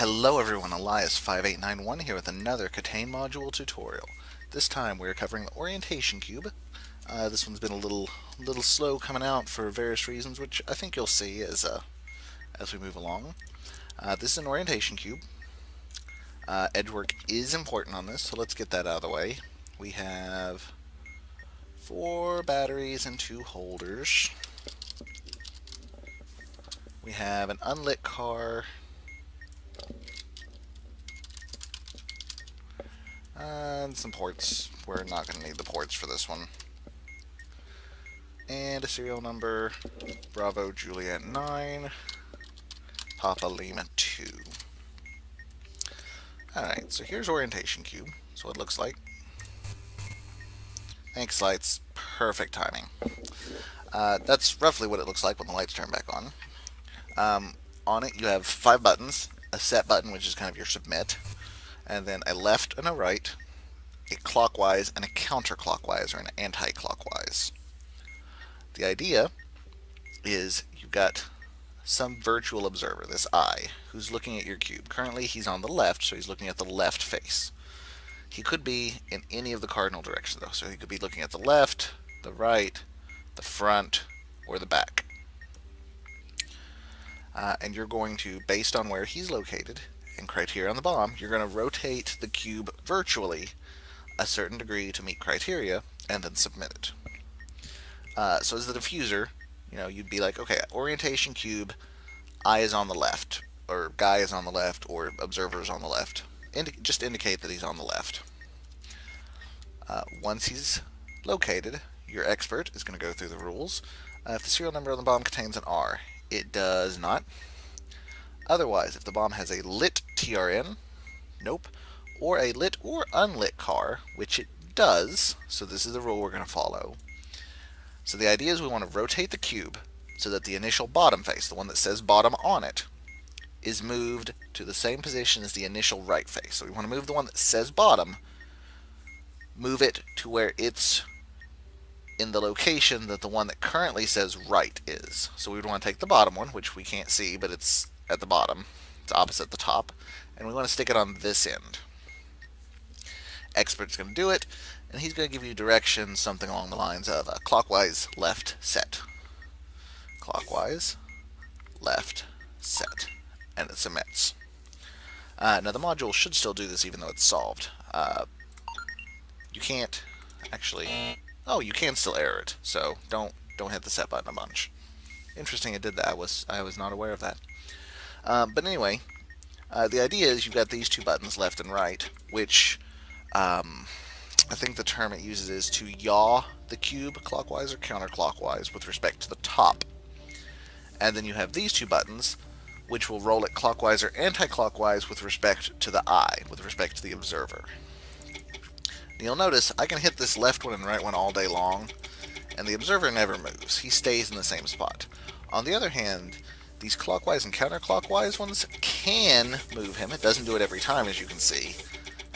Hello everyone, Elias5891 here with another KTANE module tutorial. This time we're covering the orientation cube. This one's been a little slow coming out for various reasons, which I think you'll see as we move along. This is an orientation cube. Edge work is important on this, so let's get that out of the way. We have 4 batteries and 2 holders. We have an unlit car, and some ports. We're not going to need the ports for this one. And a serial number, Bravo Juliet 9, Papa Lima 2. Alright, so here's orientation cube. That's what it looks like. Thanks, lights. Perfect timing. That's roughly what it looks like when the lights turn back on. On it you have 5 buttons, a set button, which is kind of your submit, and then a left and a right, a clockwise and a counterclockwise, or an anti-clockwise. The idea is you've got some virtual observer, this eye, who's looking at your cube. Currently he's on the left, so he's looking at the left face. He could be in any of the cardinal directions though, so he could be looking at the left, the right, the front, or the back. And you're going to, based on where he's located and criteria on the bottom, you're going to rotate the cube virtually a certain degree to meet criteria and then submit it. So as the diffuser, you'd be like, okay, orientation cube, eye is on the left, or guy is on the left, or observer is on the left. Just indicate that he's on the left. Once he's located, your expert is going to go through the rules. If the serial number on the bomb contains an R, it does not. Otherwise, if the bomb has a lit TRN, nope, or a lit or unlit car, which it does, so this is the rule we're going to follow. So the idea is we want to rotate the cube so that the initial bottom face, the one that says bottom on it, is moved to the same position as the initial right face. So we want to move the one that says bottom, move it to where it's in the location that the one that currently says right is. So we would want to take the bottom one, which we can't see, but it's at the bottom. It's opposite the top. And we want to stick it on this end. Expert's going to do it, and he's going to give you directions, something along the lines of clockwise, left, set. Clockwise, left, set. And it submits. Now the module should still do this even though it's solved. You can't actually... Oh, you can still error it, so don't hit the set button a bunch. Interesting it did that. I was not aware of that. But anyway, the idea is you've got these 2 buttons, left and right, which I think the term it uses is to yaw the cube clockwise or counterclockwise with respect to the top. And then you have these 2 buttons, which will roll it clockwise or anti-clockwise with respect to the eye, with respect to the observer. You'll notice I can hit this left one and right one all day long, and the observer never moves. He stays in the same spot. On the other hand, these clockwise and counterclockwise ones can move him. It doesn't do it every time, as you can see,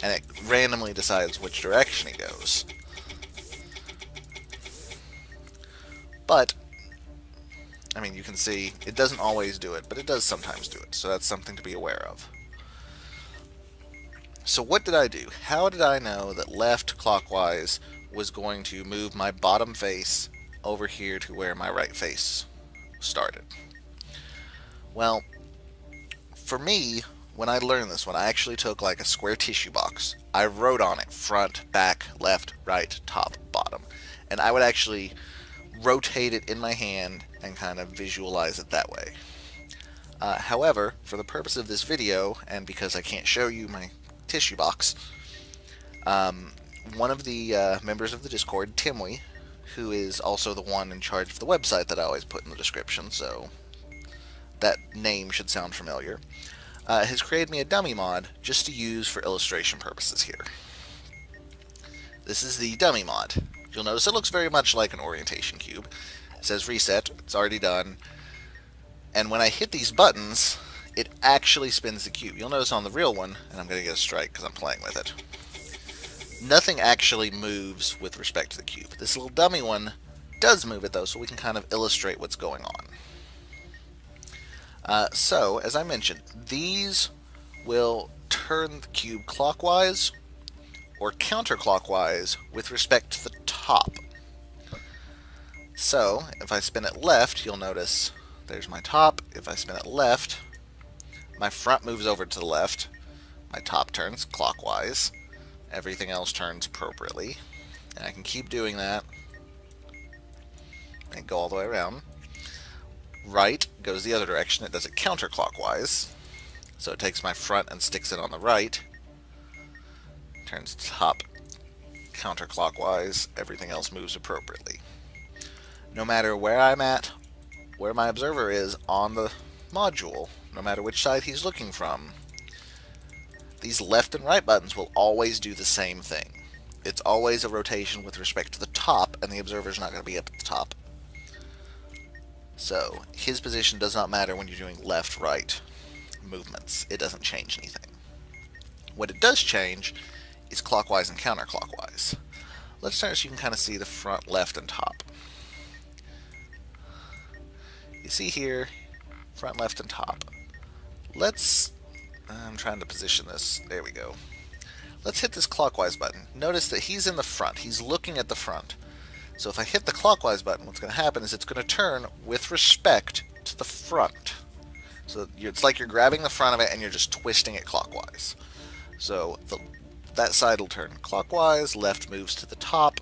and it randomly decides which direction he goes. But, I mean, you can see it doesn't always do it, but it does sometimes do it, so that's something to be aware of. So what did I do? How did I know that left clockwise was going to move my bottom face over here to where my right face started? Well, for me, when I learned this one, I actually took like a square tissue box. I wrote on it front, back, left, right, top, bottom. And I would actually rotate it in my hand and kind of visualize it that way. However, for the purpose of this video, and because I can't show you my tissue box, one of the members of the Discord, Timwy, who is also the one in charge of the website that I always put in the description, so that name should sound familiar, has created me a dummy mod just to use for illustration purposes here. This is the dummy mod. You'll notice it looks very much like an orientation cube. It says reset, it's already done, and when I hit these buttons, it actually spins the cube. You'll notice on the real one, and I'm going to get a strike because I'm playing with it, nothing actually moves with respect to the cube. This little dummy one does move it though, so we can kind of illustrate what's going on. So, as I mentioned, these will turn the cube clockwise or counterclockwise with respect to the top. So, if I spin it left, you'll notice there's my top. If I spin it left, my front moves over to the left. My top turns clockwise. Everything else turns appropriately. And I can keep doing that and go all the way around. Right goes the other direction. It does it counterclockwise. So it takes my front and sticks it on the right. Turns top counterclockwise. Everything else moves appropriately. No matter where I'm at, where my observer is on the module, no matter which side he's looking from, these left and right buttons will always do the same thing. It's always a rotation with respect to the top, and the observer's not going to be up at the top. So, his position does not matter when you're doing left-right movements. It doesn't change anything. What it does change is clockwise and counterclockwise. Let's turn so you can kind of see the front, left, and top. You see here, front, left, and top. I'm trying to position this. There we go. Let's hit this clockwise button. Notice that he's in the front. He's looking at the front. So if I hit the clockwise button, what's going to happen is it's going to turn with respect to the front. So it's like you're grabbing the front of it and you're just twisting it clockwise. So that side will turn clockwise, left moves to the top,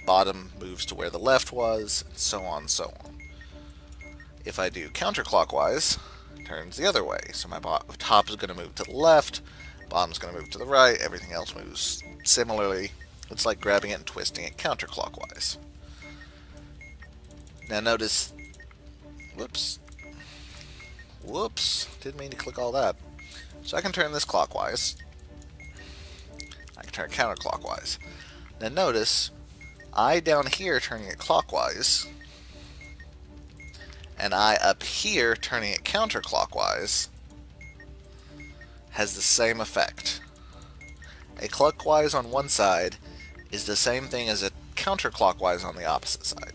bottom moves to where the left was, and so on and so on. If I do counterclockwise, it turns the other way. So my top is going to move to the left, bottom's going to move to the right, everything else moves similarly. It's like grabbing it and twisting it counterclockwise. Now notice, whoops, didn't mean to click all that. So I can turn this clockwise, I can turn it counterclockwise. Now notice, I down here turning it clockwise, and I up here turning it counterclockwise has the same effect. A clockwise on one side is the same thing as a counterclockwise on the opposite side.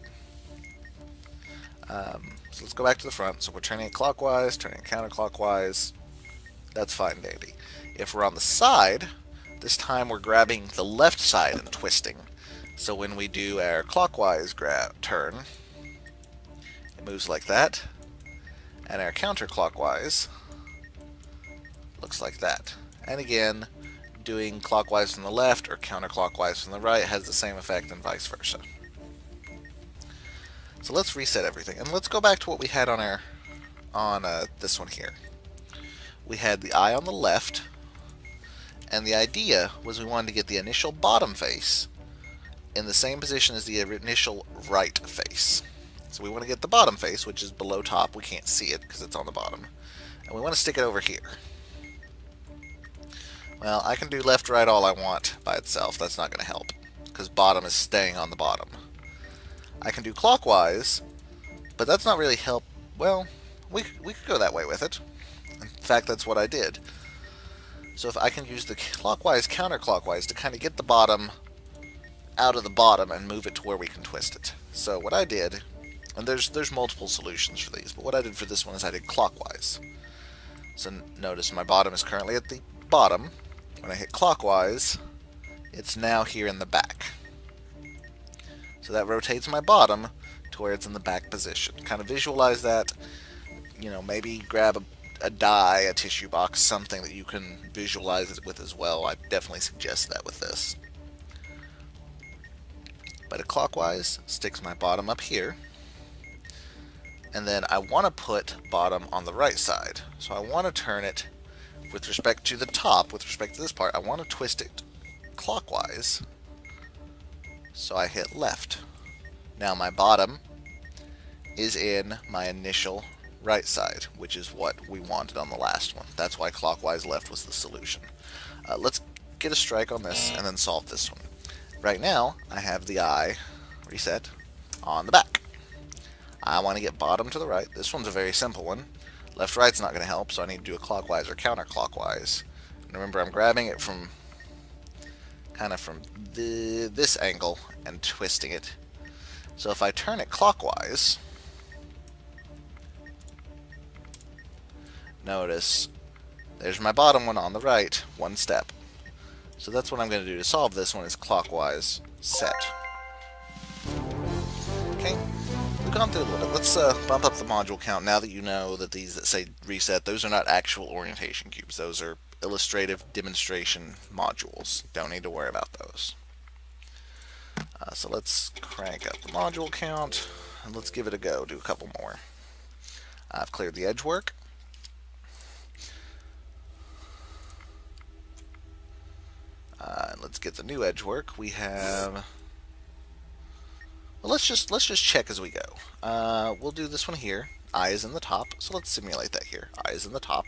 So let's go back to the front. So we're turning it clockwise, turning it counterclockwise. That's fine, dandy. If we're on the side, this time we're grabbing the left side and twisting. So when we do our clockwise turn, it moves like that, and our counterclockwise looks like that. And again, doing clockwise from the left or counterclockwise from the right has the same effect and vice versa. So let's reset everything, and let's go back to what we had on this one here. We had the eye on the left, and the idea was we wanted to get the initial bottom face in the same position as the initial right face. So we want to get the bottom face, which is below top. We can't see it because it's on the bottom. And we want to stick it over here. Well, I can do left, right all I want by itself. That's not going to help because bottom is staying on the bottom. I can do clockwise, but that's not really help. Well, we could go that way with it. In fact, that's what I did. So if I can use the clockwise, counterclockwise to kind of get the bottom out of the bottom and move it to where we can twist it. So what I did, and there's multiple solutions for these, but what I did for this one is I did clockwise. So notice my bottom is currently at the bottom. When I hit clockwise, it's now here in the back. So that rotates my bottom to where it's in the back position. Kind of visualize that. You know, maybe grab a die, a tissue box, something that you can visualize it with as well. I definitely suggest that with this. But a clockwise sticks my bottom up here. And then I want to put bottom on the right side. So I want to turn it with respect to the top, with respect to this part, I want to twist it clockwise. So I hit left. Now my bottom is in my initial right side, which is what we wanted on the last one. That's why clockwise left was the solution. Let's get a strike on this and then solve this one. Right now, I have the eye reset on the back. I want to get bottom to the right. This one's a very simple one. Left, right's not going to help, so I need to do a clockwise or counterclockwise. And remember, I'm grabbing it from kind of from this angle and twisting it. So if I turn it clockwise, notice There's my bottom one on the right, one step. So that's what I'm going to do to solve this one, is clockwise set. Okay, we've gone through a little bit. Let's bump up the module count now that you know that these that say reset, those are not actual orientation cubes. Those are illustrative demonstration modules. Don't need to worry about those. So let's crank up the module count and let's give it a go. Do a couple more. I've cleared the edge work. Let's get the new edge work. We have. Well, let's just check as we go. We'll do this one here. I is in the top, so let's simulate that here. I is in the top,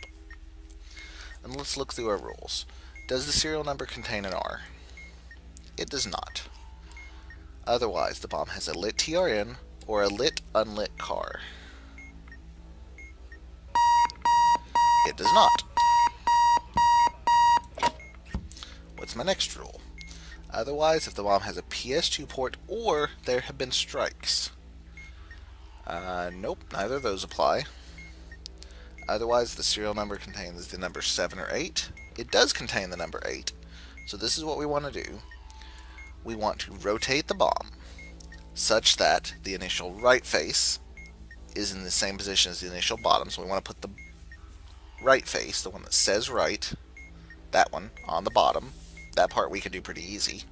and let's look through our rules. Does the serial number contain an R? It does not. Otherwise, the bomb has a lit TRN or a lit unlit car. It does not. What's my next rule? Otherwise, if the bomb has a PS2 port or there have been strikes. Nope, neither of those apply. Otherwise, the serial number contains the number 7 or 8. It does contain the number 8. So this is what we want to do. We want to rotate the bomb such that the initial right face is in the same position as the initial bottom. So we want to put the right face, the one that says right, that one, on the bottom. That part we can do pretty easy.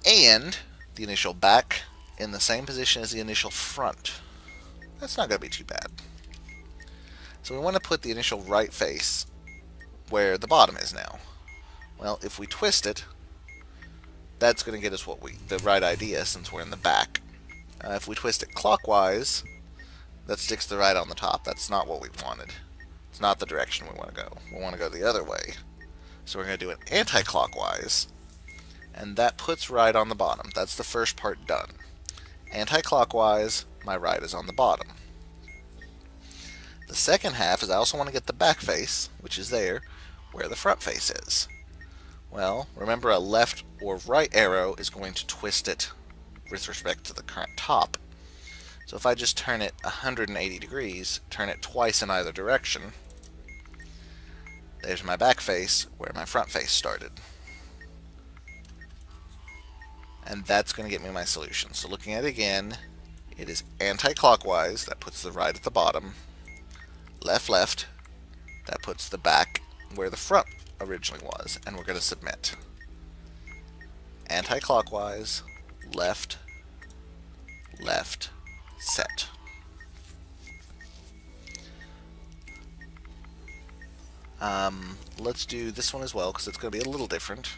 And the initial back in the same position as the initial front. That's not going to be too bad. So we want to put the initial right face where the bottom is now. Well, if we twist it, that's going to get us the right idea since we're in the back. If we twist it clockwise, that sticks the right on the top. That's not what we wanted. It's not the direction we want to go. We want to go the other way. So we're going to do it anti-clockwise, and that puts right on the bottom. That's the first part done. Anti-clockwise, my right is on the bottom. The second half is I also want to get the back face, which is there, where the front face is. Well, remember a left or right arrow is going to twist it with respect to the current top. So if I just turn it 180 degrees, turn it twice in either direction, there's my back face where my front face started. And that's going to get me my solution. So looking at it again, it is anti-clockwise, that puts the right at the bottom. Left, left, that puts the back where the front originally was, and we're going to submit. Anti-clockwise, left, left, set. Let's do this one as well, because it's going to be a little different.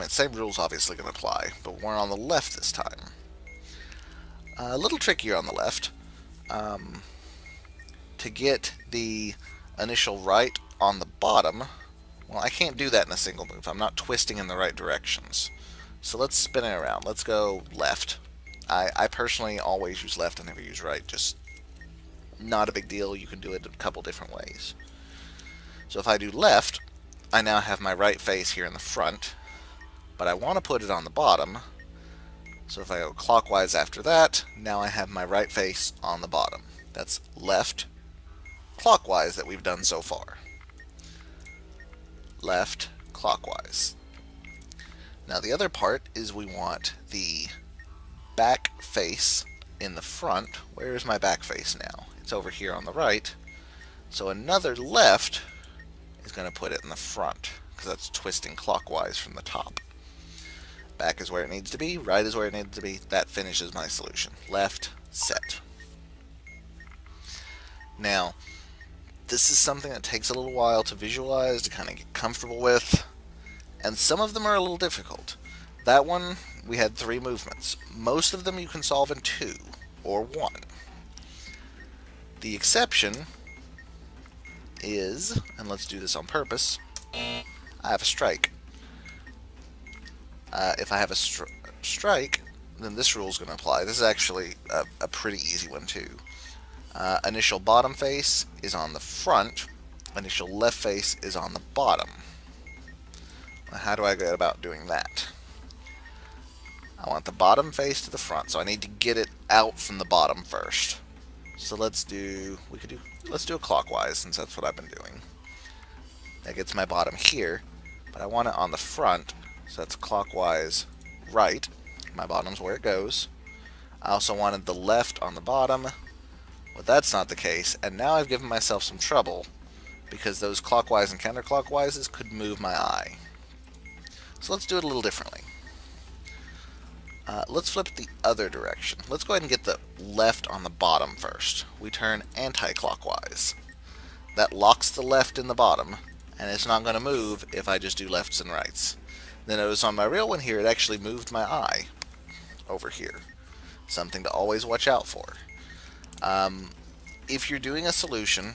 Same rules obviously going to apply, but we're on the left this time. A little trickier on the left. To get the initial right on the bottom, well, I can't do that in a single move. I'm not twisting in the right directions. So let's spin it around. Let's go left. I personally always use left. I never use right. Just not a big deal. You can do it a couple different ways. So if I do left, I now have my right face here in the front, but I want to put it on the bottom. So if I go clockwise after that, now I have my right face on the bottom. That's left, clockwise that we've done so far. Left, clockwise. Now the other part is we want the back face in the front. Where is my back face now? It's over here on the right. So another left is going to put it in the front, because that's twisting clockwise from the top. Back is where it needs to be, right is where it needs to be. That finishes my solution. Left, set. Now, this is something that takes a little while to visualize, to kind of get comfortable with, and some of them are a little difficult. That one, we had 3 movements. Most of them you can solve in 2 or 1. The exception is, and let's do this on purpose, I have a strike. If I have a strike, then this rule is going to apply. This is actually a pretty easy one too. Initial bottom face is on the front. Initial left face is on the bottom. Now, how do I go about doing that? I want the bottom face to the front, so I need to get it out from the bottom first. So let's do a clockwise, since that's what I've been doing. That gets my bottom here, but I want it on the front, so that's clockwise right. My bottom's where it goes. I also wanted the left on the bottom. Well, that's not the case, and now I've given myself some trouble because those clockwise and counterclockwises could move my eye. So let's do it a little differently. Let's flip it the other direction. Let's go ahead and get the left on the bottom first. We turn anti-clockwise. That locks the left in the bottom, and it's not going to move if I just do lefts and rights. Then notice on my real one here, it actually moved my eye over here. Something to always watch out for. If you're doing a solution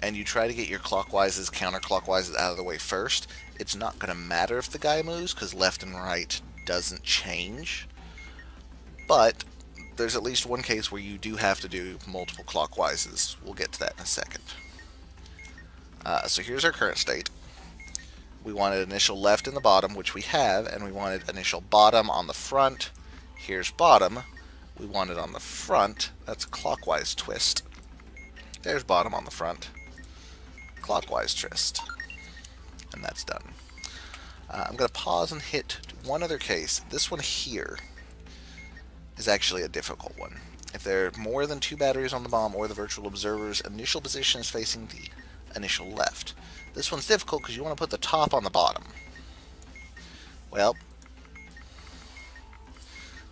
and you try to get your clockwises, counterclockwise out of the way first, it's not going to matter if the guy moves because left and right doesn't change. But there's at least one case where you do have to do multiple clockwises. We'll get to that in a second. So here's our current state. We wanted initial left in the bottom, which we have, and we wanted initial bottom on the front. Here's bottom. We want it on the front. That's clockwise twist. There's bottom on the front. Clockwise twist. And that's done. I'm going to pause and hit one other case. This one here is actually a difficult one. If there are more than 2 batteries on the bomb or the virtual observer's initial position is facing the initial left. This one's difficult because you want to put the top on the bottom. Well,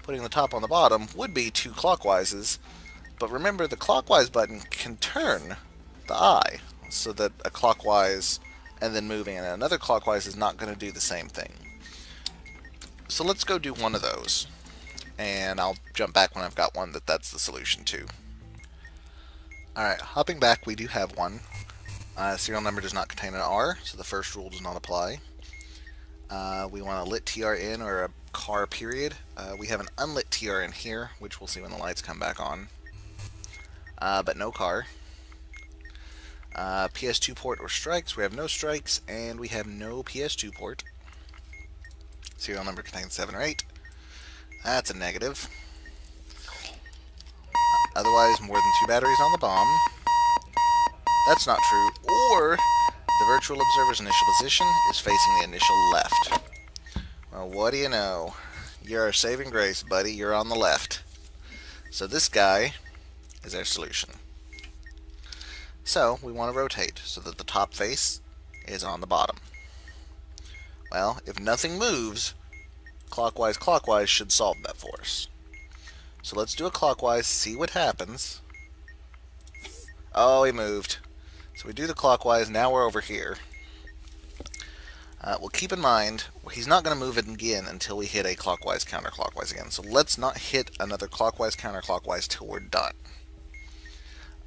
putting the top on the bottom would be 2 clockwise, but remember the clockwise button can turn the eye so that a clockwise and then moving and another clockwise is not going to do the same thing. So let's go do one of those, and I'll jump back when I've got one that's the solution to. Alright, hopping back, we do have one. Serial number does not contain an R, so the first rule does not apply. We want a lit TR in or a car period. We have an unlit TR in here, which we'll see when the lights come back on. But no car. PS2 port or strikes, we have no strikes, and we have no PS2 port. Serial number contains 7 or 8. That's a negative. Otherwise, more than 2 batteries on the bomb. That's not true. Or the virtual observer's initial position is facing the initial left. Well, what do you know? You're our saving grace, buddy. You're on the left. So this guy is our solution. So we want to rotate so that the top face is on the bottom. Well, if nothing moves, clockwise should solve that for us. So let's do a clockwise, see what happens. Oh, he moved. So we do the clockwise, now we're over here. Well, keep in mind, he's not going to move it again until we hit a clockwise, counterclockwise again. So let's not hit another clockwise, counterclockwise till we're done.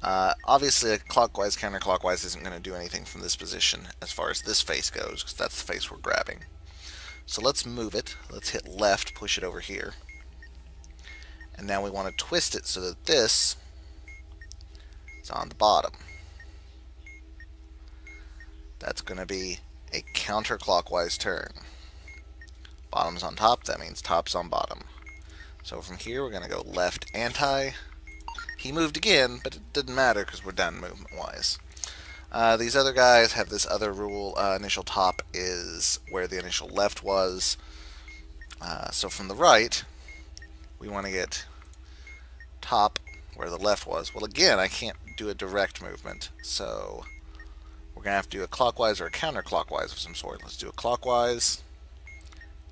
Obviously, a clockwise, counterclockwise isn't going to do anything from this position as far as this face goes, because that's the face we're grabbing. So let's move it. Let's hit left, push it over here. And now we want to twist it so that this is on the bottom. That's going to be a counterclockwise turn. Bottom's on top, that means top's on bottom. So from here, we're going to go left anti. He moved again, but it didn't matter because we're done movement-wise. These other guys have this other rule. Initial top is where the initial left was. So from the right, we want to get top where the left was. Well, again, I can't do a direct movement, so we're going to have to do a clockwise or a counterclockwise of some sort. Let's do a clockwise,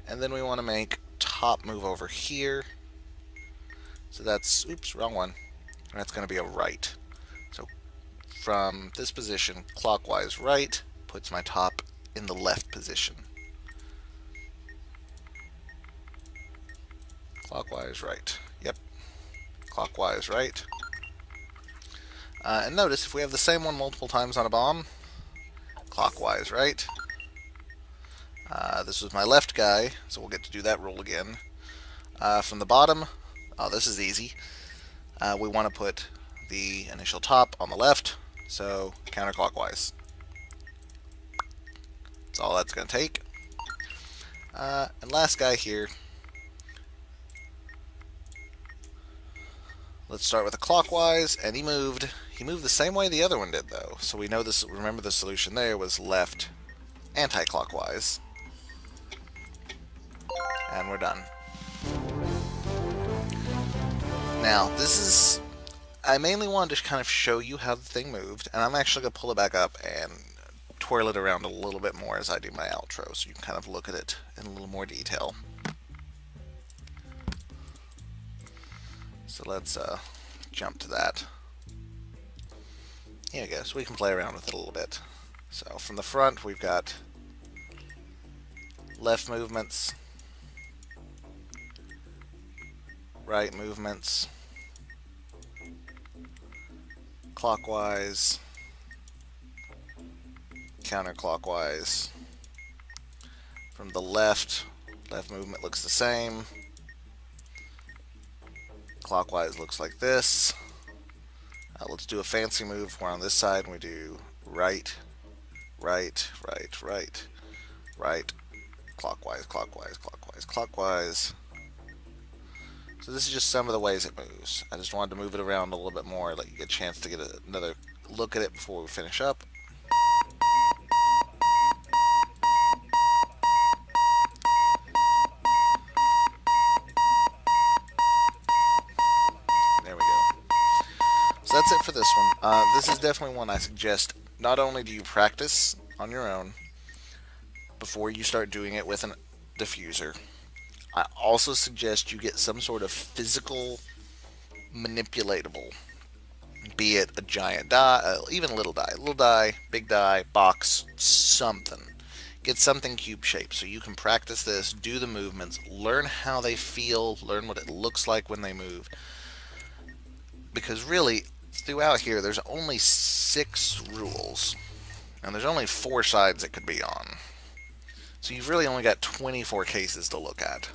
and then we want to make top move over here. So that's, oops, wrong one. That's going to be a right. So from this position, clockwise right puts my top in the left position. Clockwise right. Yep. Clockwise right. And notice if we have the same one multiple times on a bomb, clockwise right. This was my left guy, so we'll get to do that rule again. From the bottom, oh, this is easy. We want to put the initial top on the left, so counterclockwise. That's all that's going to take. And last guy here, let's start with a clockwise, and he moved. He moved the same way the other one did, though. So we know this. Remember, the solution there was left anti-clockwise. And we're done. Now, this is... I mainly wanted to kind of show you how the thing moved, and I'm actually going to pull it back up and twirl it around a little bit more as I do my outro, so you can kind of look at it in a little more detail. So let's jump to that. Here we go, so we can play around with it a little bit. So from the front, we've got left movements, right movements, clockwise, counterclockwise. From the left movement looks the same. Clockwise looks like this. Let's do a fancy move. We're on this side and we do right, right, right, right, right, clockwise, clockwise, clockwise, clockwise. So this is just some of the ways it moves. I just wanted to move it around a little bit more, let you get a chance to get another look at it before we finish up. There we go. So that's it for this one. This is definitely one I suggest. Not only do you practice on your own before you start doing it with a diffuser, I also suggest you get some sort of physical manipulatable, be it a giant die, even a little die, big die, box, something. Get something cube shaped so you can practice this, do the movements, learn how they feel, learn what it looks like when they move. Because really, throughout here, there's only 6 rules, and there's only 4 sides it could be on. So you've really only got 24 cases to look at.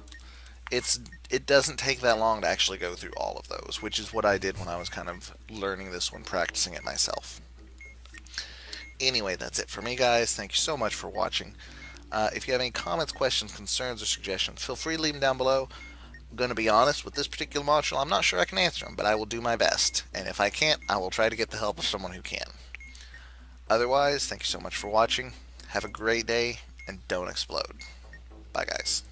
It doesn't take that long to actually go through all of those, which is what I did when I was kind of learning this one, practicing it myself. Anyway, that's it for me, guys. Thank you so much for watching. If you have any comments, questions, concerns, or suggestions, feel free to leave them down below. I'm going to be honest, with this particular module, I'm not sure I can answer them, but I will do my best. And if I can't, I will try to get the help of someone who can. Otherwise, thank you so much for watching. Have a great day, and don't explode. Bye, guys.